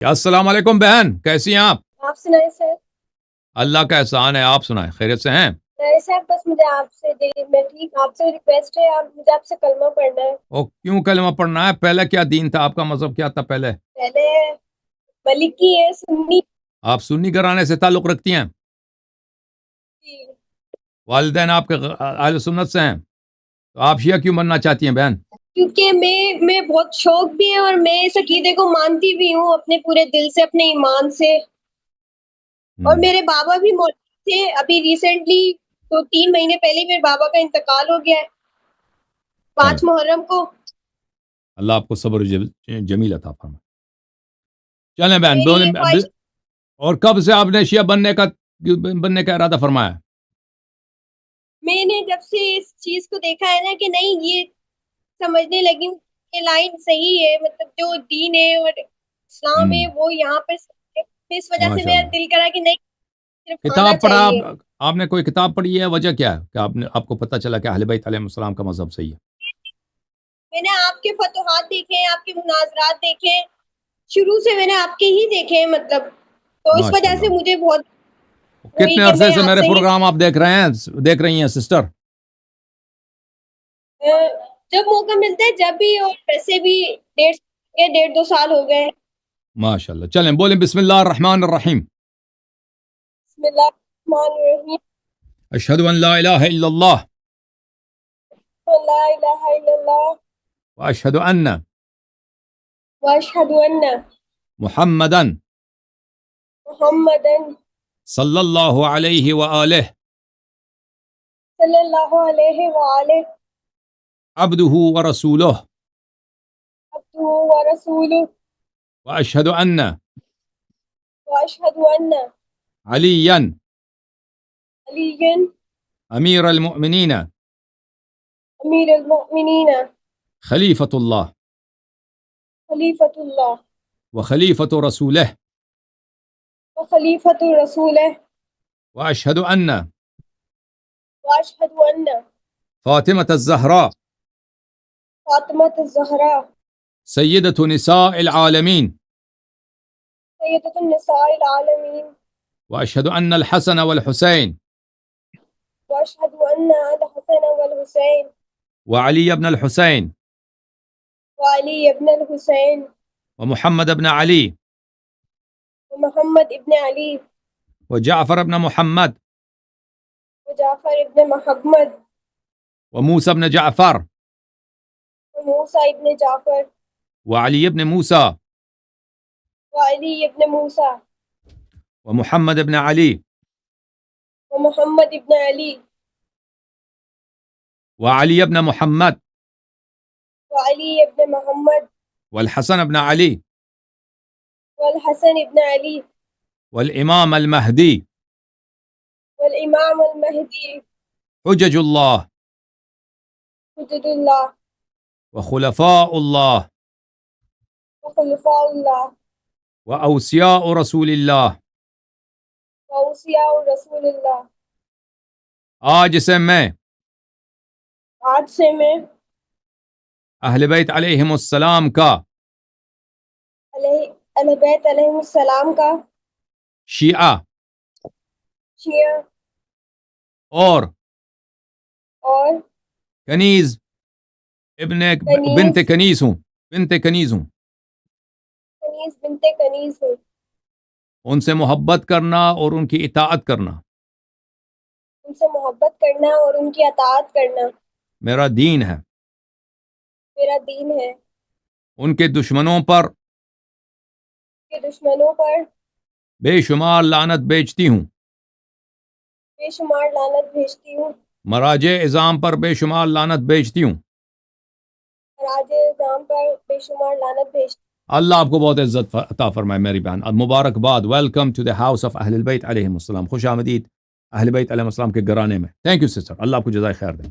السلام علیکم بہن، کیسی ہیں آپ سنائیں سر۔ اللہ کا احسان ہے، آپ سنائیں، خیریت سے ہیں؟ سر بس مجھے آپ سے میں ٹھیک، آپ سے ریکویسٹ ہے، مجھے آپ سے کلمہ پڑھنا ہے۔ او کیوں کلمہ پڑھنا ہے؟ پہلے کیا دین تھا آپ کا؟ مذہب کیا تھا پہلے؟ پہلے ملکی ہے، سنی۔ آپ سنی گھرانے سے تعلق رکھتی ہیں؟ جی۔ والدین آپ کے اہل سنت سے ہیں؟ تو آپ شیعہ کیوں بننا چاہتی ہیں بہن؟ کیونکہ میں بہت شوق بھی ہے اور میں اس عقیدے کو مانتی بھی ہوں اپنے پورے دل سے، اپنے ایمان سے۔ اور میرے بابا بھی موجود تھے، ابھی ریسنٹلی تو 3 مہینے پہلے میرے بابا کا انتقال ہو گیا ہے، 5 محرم کو۔ اللہ آپ کو صبر جمیل عطا فرمائے۔ چلیں بہن میری یہ خواہش، اور کب سے آپ نے شیعہ بننے کا ارادہ فرمایا؟ میں نے جب سے اس چیز کو دیکھا ہے نا کہ نہیں، یہ سمجھنے لگی ہوں کہ لائن صحیح ہے، مطلب جو دین ہے اور اسلام ہے وہ یہاں پر صحیح ہے۔ اس وجہ سے میرا دل کرا کہ نہیں، صرف آنا کتاب پڑھا چاہیے۔ آپ نے؟ کوئی کتاب پڑھی ہے؟ وجہ کیا ہے کہ آپ کو پتہ چلا کہ اہل بیت علیہ السلام کا مذہب صحیح ہے؟ میں نے آپ کے فتوحات دیکھے ہیں، آپ کے مناظرات دیکھے ہیں، شروع سے میں نے آپ کے ہی دیکھے ہیں، مطلب تو اس وجہ سے مجھے بہت ہوئی کتنے کہ عرصے میں سے آپ میرے سے پروگرام آپ دیکھ رہی ہیں سسٹر؟ جب موقع ملتا ہے، جب بھی، اور ویسے بھی 1.5 سال ہو گئے۔ ماشاء اللہ۔ چلیں بولیں بسم اللہ الرحمن الرحیم۔ بسم اللہ الرحمن الرحیم۔ اشہد ان لا الہ الا اللہ لا الہ الا اللہ واشہد ان واشہد ان محمدا محمدن صلی اللہ علیہ وآلہ صلی اللہ علیہ وآلہ عبدہ ورسولہ عبدہ ورسولہ واشہد ان واشہد ان علیا علی امیر المؤمنین امیر المؤمنین خلیفۃ اللہ خلیفۃ اللہ وخلیفۃ رسولہ وخلیفۃ رسولہ واشہد ان واشہد ان فاطمۃ الزہراء فاطمۃ الزہراء سیدۃ نساء العالمین سیدۃ النساء العالمین واشہد ان الحسن والحسین واشہد ان الحسن والحسین وعلی ابن الحسین وعلی ابن الحسین ومحمد ابن علی ومحمد ابن علی وجعفر ابن محمد وجعفر ابن محمد وموسى ابن جعفر وموسیٰ ابن جعفر وعلی ابن موسى وعلی ابن موسیٰ ومحمد ابن علی ومحمد ابن علی وعلی ابن محمد وعلی ابن محمد والحسن ابن علی والحسن ابن علی والامام المہدی والامام المہدی حجج اللہ حجج اللہ وخلفاء اللہ وخلفاء اللہ واوصیاء رسول اللہ۔ واوصیاء رسول اللہ۔ آج سے میں آج سے میں اہل بیت علیہم السلام کا اہل بیت علیہ السلام کا شیعہ شیعہ اور کنیز بنت کنیز ہوں کنیز بنت کنیز ہوں۔ ان سے محبت کرنا اور ان کی اطاعت کرنا ان سے محبت کرنا اور ان کی اطاعت کرنا میرا دین ہے۔ میرا دین ہے۔ ان کے دشمنوں پر بے شمار لعنت بیچتی ہوں۔ بے شمار لعنت بھیجتی ہوں۔ مراجع اعظام پر بے شمار لعنت بیچتی ہوں۔ مراجع اعظام پر بے شمار لعنت بھیجتی ہوں۔ اللہ آپ کو بہت عزت عطا فرمائے میری بہن، مبارکباد۔ Welcome to the house of اہل البیت علیہم السلام۔ خوش آمدید اہل بیت علیہ السلام کے گھرانے میں۔ تھینک یو سسٹر، اللہ آپ کو جزائے خیر دے۔